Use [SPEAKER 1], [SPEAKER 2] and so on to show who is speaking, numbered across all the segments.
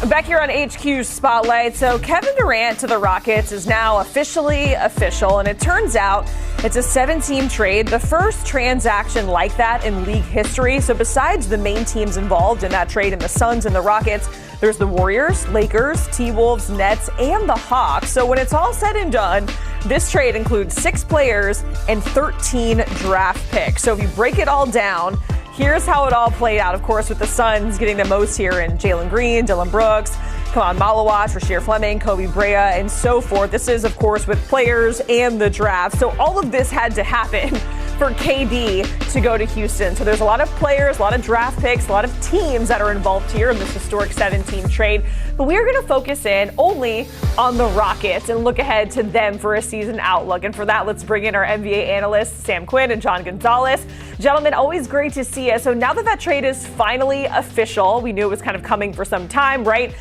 [SPEAKER 1] Back here on HQ's Spotlight. So Kevin Durant to the Rockets is now officially official, and it turns out it's a 7-team trade, the first transaction like that in league history. So besides the main teams involved in that trade in the Suns and the Rockets, there's the Warriors, Lakers, T-Wolves, Nets, and the Hawks. So when it's all said and done, this trade includes 6 players and 13 draft picks. So if you break it all down, here's how it all played out, of course, with the Suns getting the most here in Jalen Green, Dylan Brooks, Kaman Malawach, Rasheer Fleming, Kobe Brea, and so forth. This is, of course, with players and the draft. So all of this had to happen for KD to go to Houston. So there's a lot of players, a lot of draft picks, a lot of teams that are involved here in this historic 7-team trade. But we are going to focus in only on the Rockets and look ahead to them for a season outlook. And for that, let's bring in our NBA analysts, Sam Quinn and John Gonzalez. Gentlemen, always great to see you. So now that that trade is finally official, we knew it was kind of coming for some time, right?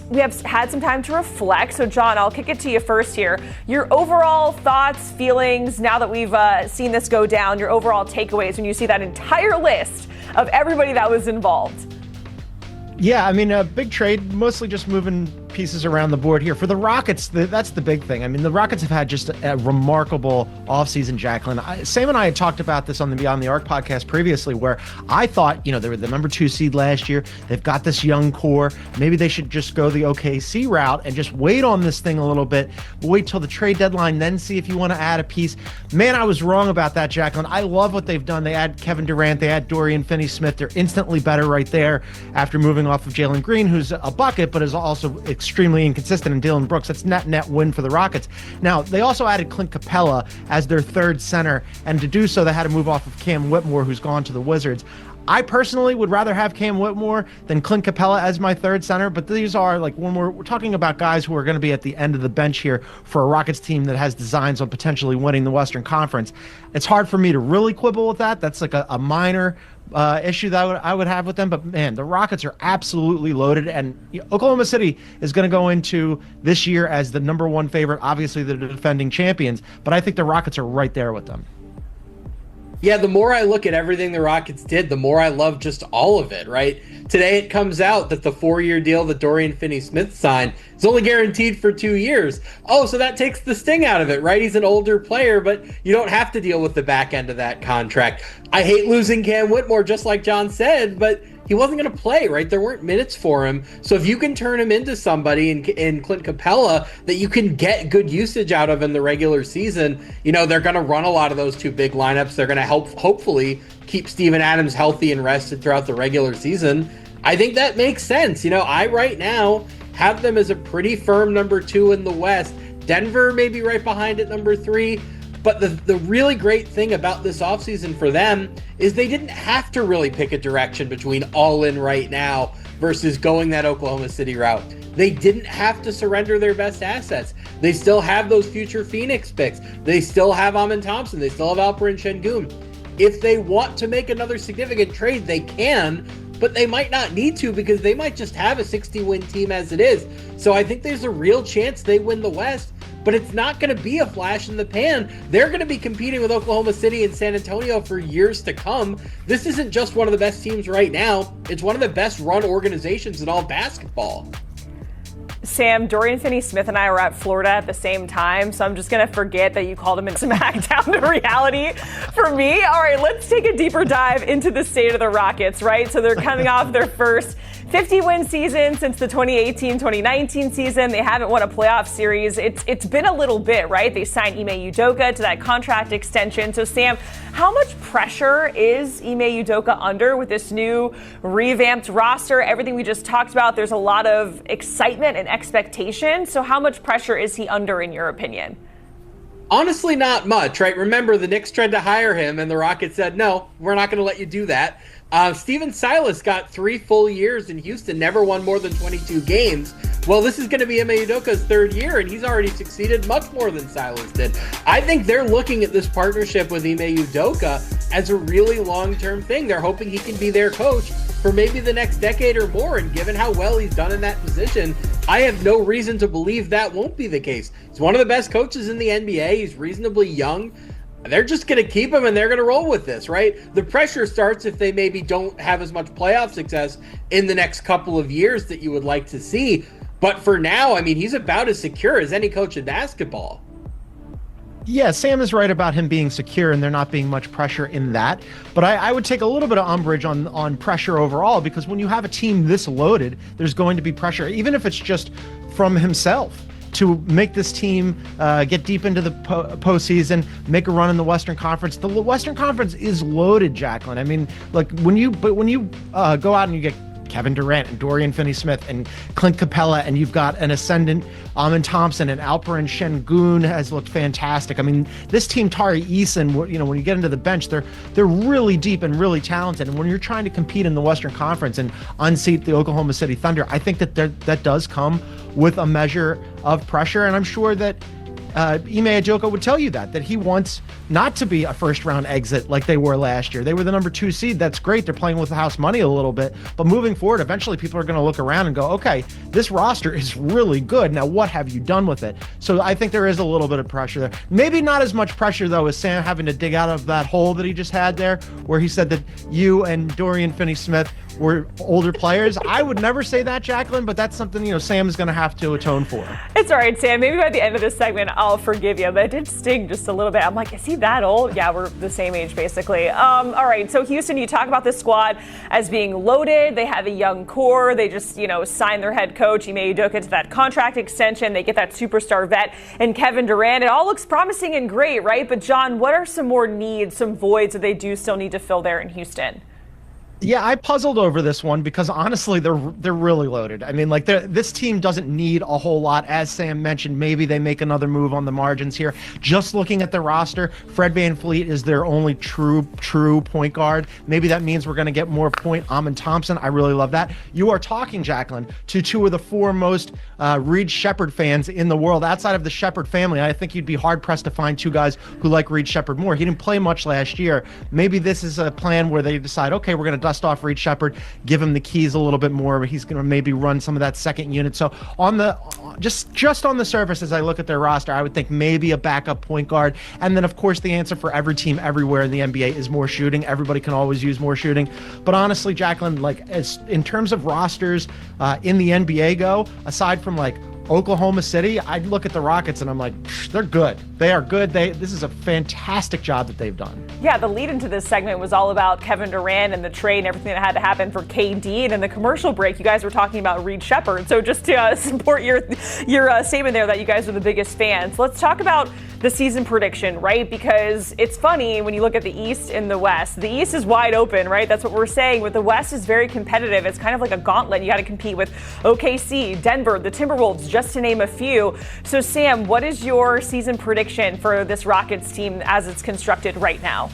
[SPEAKER 1] We have had some time to reflect. So, John, I'll kick it to you first here. Your overall thoughts, feelings, now that we've seen this go down, your overall takeaways when you see that entire list of everybody that was involved.
[SPEAKER 2] Yeah, I mean, a big trade, mostly just moving pieces around the board here. For the Rockets, that's the big thing. I mean, the Rockets have had just a remarkable offseason, Jacqueline. Sam and I had talked about this on the Beyond the Arc podcast previously, where I thought, they were the number 2 seed last year. They've got this young core. Maybe they should just go the OKC route and just wait on this thing a little bit. Wait till the trade deadline, then see if you want to add a piece. Man, I was wrong about that, Jacqueline. I love what they've done. They add Kevin Durant. They add Dorian Finney-Smith. They're instantly better right there after moving off of Jalen Green, who's a bucket, but is also extremely inconsistent, and Dylan Brooks. That's net win for the Rockets. Now, they also added Clint Capella as their third center, and to do so, they had to move off of Cam Whitmore, who's gone to the Wizards. I personally would rather have Cam Whitmore than Clint Capella as my third center, but these are, like, when we're talking about guys who are going to be at the end of the bench here for a Rockets team that has designs on potentially winning the Western Conference. It's hard for me to really quibble with that. That's like a minor issue that I would have with them. But, man, the Rockets are absolutely loaded. And Oklahoma City is going to go into this year as the number 1 favorite. Obviously, they're the defending champions. But I think the Rockets are right there with them.
[SPEAKER 3] Yeah, the more I look at everything the Rockets did, the more I love just all of it, right? Today it comes out that the 4-year deal that Dorian Finney-Smith signed is only guaranteed for 2 years. Oh, so that takes the sting out of it, right? He's an older player, but you don't have to deal with the back end of that contract. I hate losing Cam Whitmore, just like John said, but he wasn't going to play, right? There weren't minutes for him. So if you can turn him into somebody in Clint Capella that you can get good usage out of in the regular season, they're going to run a lot of those 2 big lineups. They're going to hopefully keep Steven Adams healthy and rested throughout the regular season. I think that makes sense. I right now have them as a pretty firm number 2 in the West. Denver may be right behind at number 3. But the really great thing about this offseason for them is they didn't have to really pick a direction between all in right now versus going that Oklahoma City route. They didn't have to surrender their best assets. They still have those future Phoenix picks. They still have Amin Thompson. They still have Alperen Şengün. If they want to make another significant trade, they can, but they might not need to because they might just have a 60-win team as it is. So I think there's a real chance they win the West. But it's not going to be a flash in the pan. They're going to be competing with Oklahoma City and San Antonio for years to come. This isn't just one of the best teams right now. It's one of the best run organizations in all basketball.
[SPEAKER 1] Sam, Dorian Finney-Smith and I were at Florida at the same time, so I'm just going to forget that you called him and smack down to reality for me. All right, let's take a deeper dive into the state of the Rockets, right? So they're coming off their first 50-win season since the 2018-2019 season. They haven't won a playoff series. It's been a little bit, right? They signed Ime Udoka to that contract extension. So, Sam, how much pressure is Ime Udoka under with this new revamped roster? Everything we just talked about, there's a lot of excitement and expectation. So how much pressure is he under, in your opinion?
[SPEAKER 3] Honestly, not much, right? Remember, the Knicks tried to hire him, and the Rockets said, no, we're not going to let you do that. Steven Silas got 3 full years in Houston, never won more than 22 games. Well, this is going to be Ime Udoka's 3rd year, and he's already succeeded much more than Silas did. I think they're looking at this partnership with Ime Udoka as a really long-term thing. They're hoping he can be their coach for maybe the next decade or more, and given how well he's done in that position, I have no reason to believe that won't be the case. He's one of the best coaches in the NBA. He's reasonably young. they're just going to keep him and they're going to roll with this, right? The pressure starts if they maybe don't have as much playoff success in the next couple of years that you would like to see. But for now, I mean, he's about as secure as any coach in basketball.
[SPEAKER 2] Yeah, Sam is right about him being secure and there not being much pressure in that. But I would take a little bit of umbrage on pressure overall, because when you have a team this loaded, there's going to be pressure, even if it's just from himself, to make this team get deep into the postseason, make a run in the Western Conference. The Western Conference is loaded, Jacqueline. I mean, like when you go out and you get Kevin Durant and Dorian Finney-Smith and Clint Capella, and you've got an ascendant Amin Thompson, and Alperen Şengün has looked fantastic. I mean, this team, Tari Eason, when you get into the bench, they're really deep and really talented. And when you're trying to compete in the Western Conference and unseat the Oklahoma City Thunder, I think that does come with a measure of pressure. And I'm sure that Ime Udoka would tell you that he wants not to be a first-round exit like they were last year. They were the number 2 seed. That's great. They're playing with the house money a little bit. But moving forward, eventually people are going to look around and go, okay, this roster is really good. Now, what have you done with it? So I think there is a little bit of pressure there. Maybe not as much pressure, though, as Sam having to dig out of that hole that he just had there, where he said that you and Dorian Finney-Smith were older players. I would never say that, Jacqueline, but that's something, Sam is going to have to atone for.
[SPEAKER 1] It's all right, Sam. Maybe by the end of this segment, I'll forgive you, but it did sting just a little bit. I'm like, is he that old? Yeah, we're the same age, basically. All right, so Houston, you talk about this squad as being loaded. They have a young core. They just, signed their head coach, Ime Udoka, to that contract extension. They get that superstar vet and Kevin Durant. It all looks promising and great, right? But, John, what are some more needs, some voids that they do still need to fill there in Houston?
[SPEAKER 2] Yeah, I puzzled over this one because honestly, they're really loaded. I mean, like this team doesn't need a whole lot. As Sam mentioned, maybe they make another move on the margins here. Just looking at the roster, Fred VanVleet is their only true point guard. Maybe that means we're going to get more point. Amin Thompson, I really love that. You are talking, Jacqueline, to two of the foremost Reed Sheppard fans in the world. Outside of the Sheppard family, I think you'd be hard-pressed to find two guys who like Reed Sheppard more. He didn't play much last year. Maybe this is a plan where they decide, okay, we're going to dust off Reed Sheppard, give him the keys a little bit more, but he's going to maybe run some of that second unit. So on the just on the surface, as I look at their roster, I would think maybe a backup point guard. And then, of course, the answer for every team everywhere in the NBA is more shooting. Everybody can always use more shooting. But honestly, Jacqueline, like as in terms of rosters in the NBA go, aside from like Oklahoma City, I'd look at the Rockets and I'm like, they're good. They are good. This is a fantastic job that they've done.
[SPEAKER 1] Yeah, the lead into this segment was all about Kevin Durant and the trade and everything that had to happen for KD. And in the commercial break, you guys were talking about Reed Sheppard. So just to support your statement there that you guys are the biggest fans, let's talk about the season prediction, right? Because it's funny when you look at the East and the West. The East is wide open, right? That's what we're saying. But the West is very competitive. It's kind of like a gauntlet. You got to compete with OKC, Denver, the Timberwolves, just to name a few. So, Sam, what is your season prediction for this Rockets team as it's constructed right now?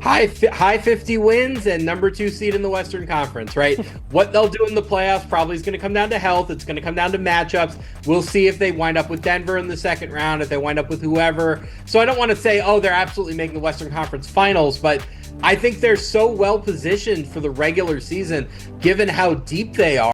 [SPEAKER 3] High 50 wins and number 2 seed in the Western Conference, right? What they'll do in the playoffs probably is going to come down to health. It's going to come down to matchups. We'll see if they wind up with Denver in the second round, if they wind up with whoever. So I don't want to say, oh, they're absolutely making the Western Conference Finals, but I think they're so well positioned for the regular season, given how deep they are.